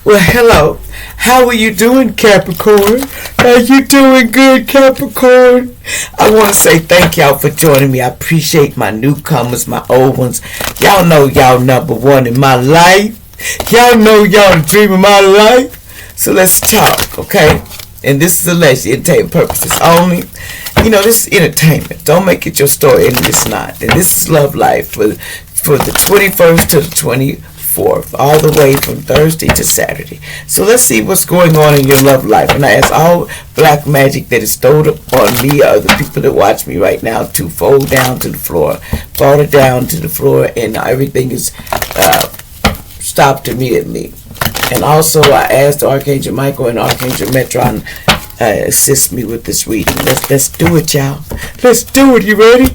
Well, hello. How are you doing, Capricorn? Are you doing good, Capricorn? I want to say thank y'all for joining me. I appreciate my newcomers, my old ones. Y'all know y'all number one in my life. Y'all know y'all the dream of my life. So let's talk, okay? And this is alleged entertainment purposes only. You know, this is entertainment. Don't make it your story, and it's not. And this is love life for the 21st to the 24th, all the way from Thursday to Saturday. So let's see what's going on in your love life. And I ask all black magic that is stowed on me, or the people that watch me right now, to fold down to the floor, fall it down to the floor, and everything is stopped immediately. And also, I asked Archangel Michael and Archangel Metron assist me with this reading. Let's do it, y'all. Let's do it. You ready?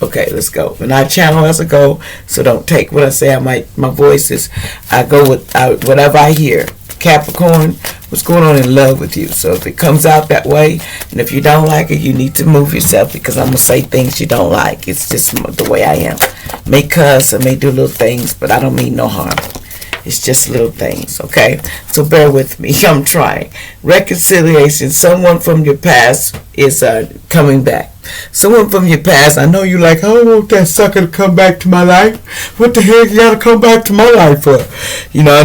Okay, let's go. And I channel as I go, so don't take what I say. My voice is, I go with whatever I hear. Capricorn, what's going on in love with you? So if it comes out that way, and if you don't like it, you need to move yourself, because I'm going to say things you don't like. It's just the way I am. May cuss, I may do little things, but I don't mean no harm. It's just little things, okay? So bear with me. I'm trying. Reconciliation. Someone from your past is coming back. Someone from your past. I know you're like, I don't want that sucker to come back to my life. What the hell you got to come back to my life for? You know,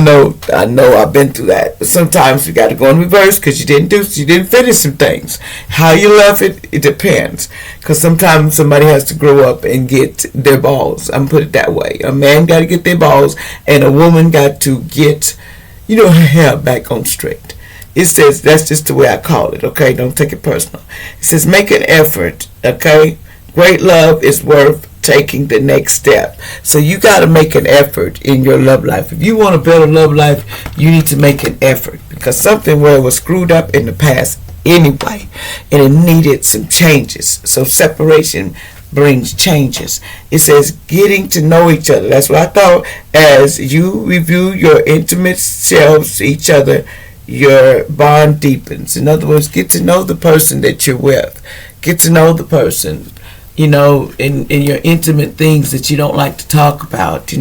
I know I've been through that. But sometimes you got to go in reverse, because you didn't finish some things. How you love it, it depends. Because sometimes somebody has to grow up and get their balls. I'm put it that way. A man got to get their balls, and a woman got to get, her hair back on straight. It says, that's just the way I call it, okay? Don't take it personal. It says, make an effort, okay? Great love is worth taking the next step. So you got to make an effort in your love life. If you want a better love life, you need to make an effort, because something where it was screwed up in the past anyway, and it needed some changes. So separation brings changes. It says getting to know each other. That's what I thought. As you review your intimate selves to each other, your bond deepens. In other words, get to know the person that you're with. Get to know the person, in your intimate things that you don't like to talk about,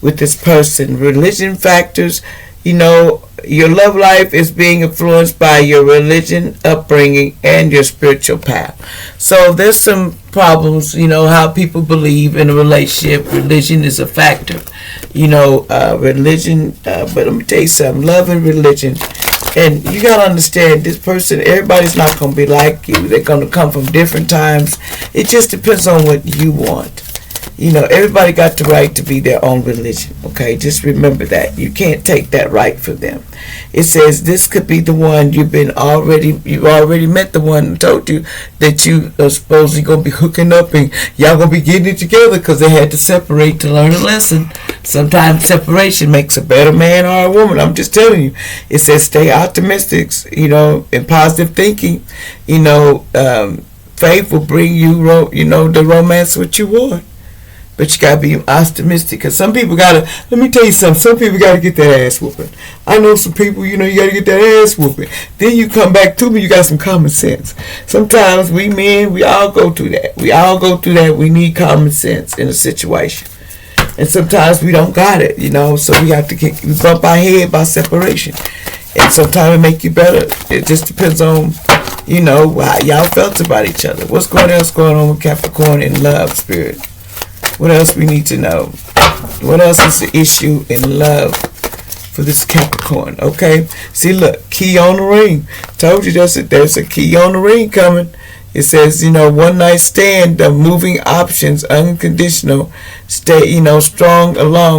with this person. Religion factors, your love life is being influenced by your religion, upbringing, and your spiritual path. So there's some problems, how people believe in a relationship. Religion is a factor, religion, but let me tell you something, love and religion. And you got to understand, this person, everybody's not going to be like you. They're going to come from different times. It just depends on what you want. Everybody got the right to be their own religion, okay? Just remember that. You can't take that right from them. It says this could be the one you've already met, the one who told you that you are supposedly going to be hooking up and y'all going to be getting it together, because they had to separate to learn a lesson. Sometimes separation makes a better man or a woman. I'm just telling you. It says stay optimistic, and positive thinking. Faith will bring you, the romance what you want. But you gotta be optimistic, because some people let me tell you something, some people gotta get that ass whooping. I know some people, you gotta get that ass whooping. Then you come back to me, you got some common sense. Sometimes we men, we all go through that. We need common sense in a situation. And sometimes we don't got it, so we have to bump our head by separation. And sometimes it make you better. It just depends on, how y'all felt about each other. What's going on with Capricorn in love, spirit? What else we need to know? What else is the issue in love for this Capricorn? Okay. See, look, key on the ring. Told you there's a key on the ring coming. It says, one night stand, the moving options, unconditional, stay,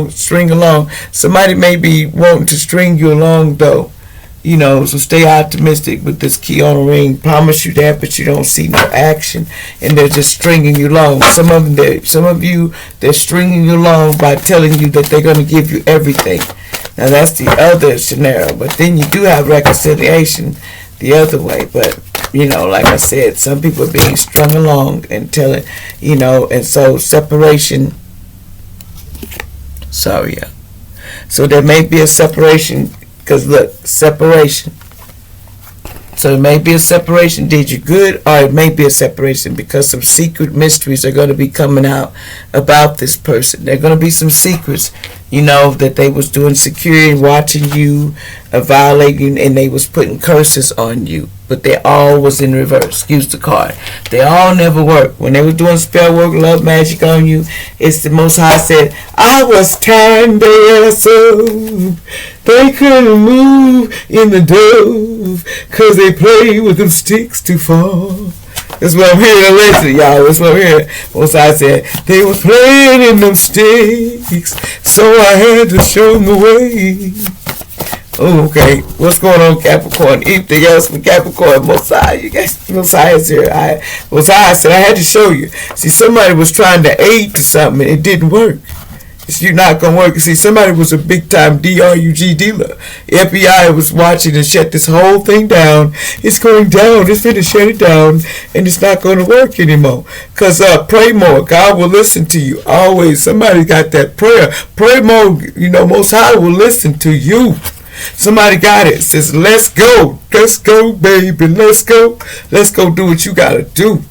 string along. Somebody may be wanting to string you along, though. So stay optimistic with this key on the ring. Promise you that, but you don't see no action, and they're just stringing you along. Some of you, they're stringing you along by telling you that they're going to give you everything. Now that's the other scenario, but then you do have reconciliation the other way. But like I said, some people are being strung along and telling, and so separation. Sorry, yeah. So there may be a separation. Because look, separation. So it may be a separation did you good, or it may be a separation because some secret mysteries are going to be coming out about this person. There are going to be some secrets, that they was doing security, watching you, violating, and they was putting curses on you. But they all was in reverse. Excuse the card. They all never worked. When they were doing spell work, love magic on you, it's the Most High said, I was tying their soul. They couldn't move in the dove, 'cause they played with them sticks too far. That's what I'm hearing lately, y'all. That's what I'm hearing. Most High said, they were playing in them sticks, so I had to show them the way. Oh, okay. What's going on, Capricorn? Anything else with Capricorn? Mosiah, you guys, Mosiah is here. Mosiah said, I had to show you. See, somebody was trying to aid to something, and it didn't work. You're not going to work. See, somebody was a big-time DRUG dealer. FBI was watching and shut this whole thing down. It's going down. It's going to shut it down, and it's not going to work anymore. Because pray more. God will listen to you. Always. Somebody got that prayer. Pray more. Most High will listen to you. Somebody got it. Says, let's go. Let's go, baby. Let's go. Let's go do what you got to do.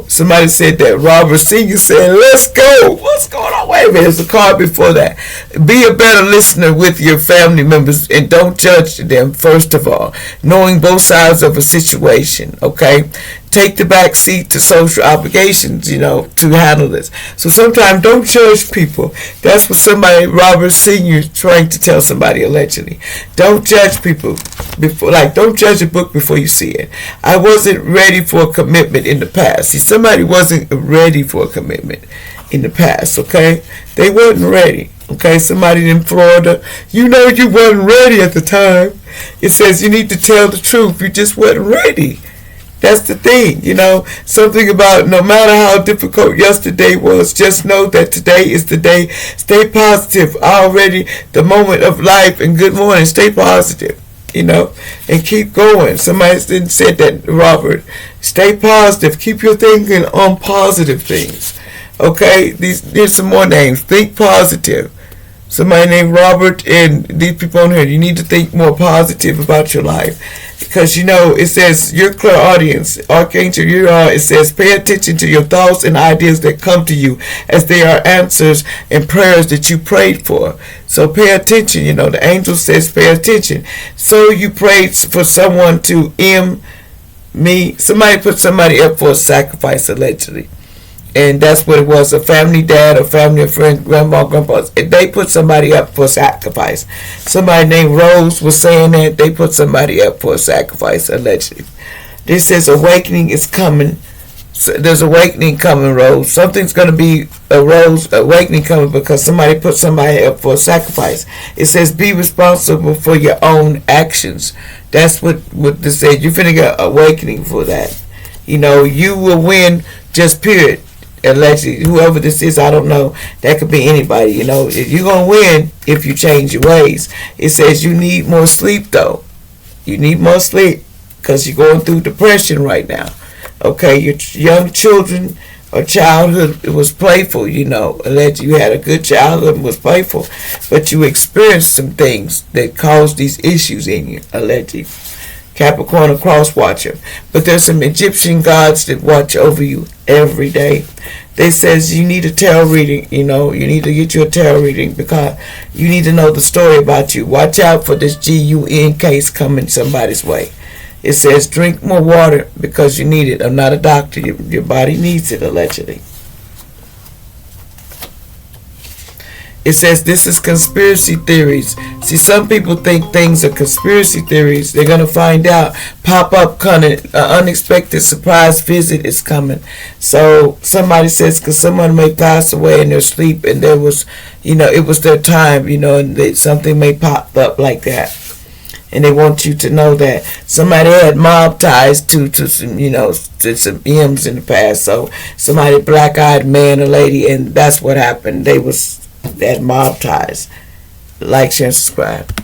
Somebody said that. Robert Sr. said, let's go. What's going on? Wait a minute. There's a card before that. Be a better listener with your family members and don't judge them, first of all. Knowing both sides of a situation, okay? Take the back seat to social obligations, to handle this. So sometimes don't judge people. That's what Robert Sr. is trying to tell somebody allegedly. Don't judge people don't judge a book before you see it. I wasn't ready for a commitment in the past. See, somebody wasn't ready for a commitment in the past, okay? They wasn't ready, okay? Somebody in Florida, you wasn't ready at the time. It says you need to tell the truth. You just wasn't ready. That's the thing, something about no matter how difficult yesterday was, just know that today is the day. Stay positive. Already the moment of life, and good morning. Stay positive, and keep going. Somebody said that, Robert. Stay positive. Keep your thinking on positive things. Okay, there's some more names. Think positive. Somebody named Robert, and these people on here, you need to think more positive about your life. Because, it says, your clairaudience, Archangel, it says, pay attention to your thoughts and ideas that come to you as they are answers and prayers that you prayed for. So pay attention, the angel says pay attention. So you prayed for someone to somebody put somebody up for a sacrifice, allegedly. And that's what it was, a family dad, a family, a friend, grandma, grandpa. They put somebody up for sacrifice. Somebody named Rose was saying that they put somebody up for a sacrifice, allegedly. This says awakening is coming. So there's awakening coming, Rose. Something's going to be awakening coming because somebody put somebody up for a sacrifice. It says be responsible for your own actions. That's what this says. You're finna get awakening for that. You will win, just period. Allegedly, whoever this is, I don't know. That could be anybody, You're going to win if you change your ways. It says you need more sleep, though. You need more sleep because you're going through depression right now. Okay, your young children or childhood, it was playful, Allegedly, you had a good childhood and was playful. But you experienced some things that caused these issues in you, allegedly. Capricorn, a cross watcher. But there's some Egyptian gods that watch over you every day. They says you need a tarot reading, you need to get you a tarot reading because you need to know the story about you. Watch out for this GUN case coming somebody's way. It says drink more water because you need it. I'm not a doctor. Your body needs it, allegedly. It says this is conspiracy theories. See, some people think things are conspiracy theories. They're going to find out. Pop-up coming. An unexpected surprise visit is coming. So somebody says because someone may pass away in their sleep and there was, it was their time, and something may pop up like that. And they want you to know that somebody had mob ties to some, to some M's in the past. So somebody black-eyed man or lady, and that's what happened. They had mob ties. Like, share, and subscribe.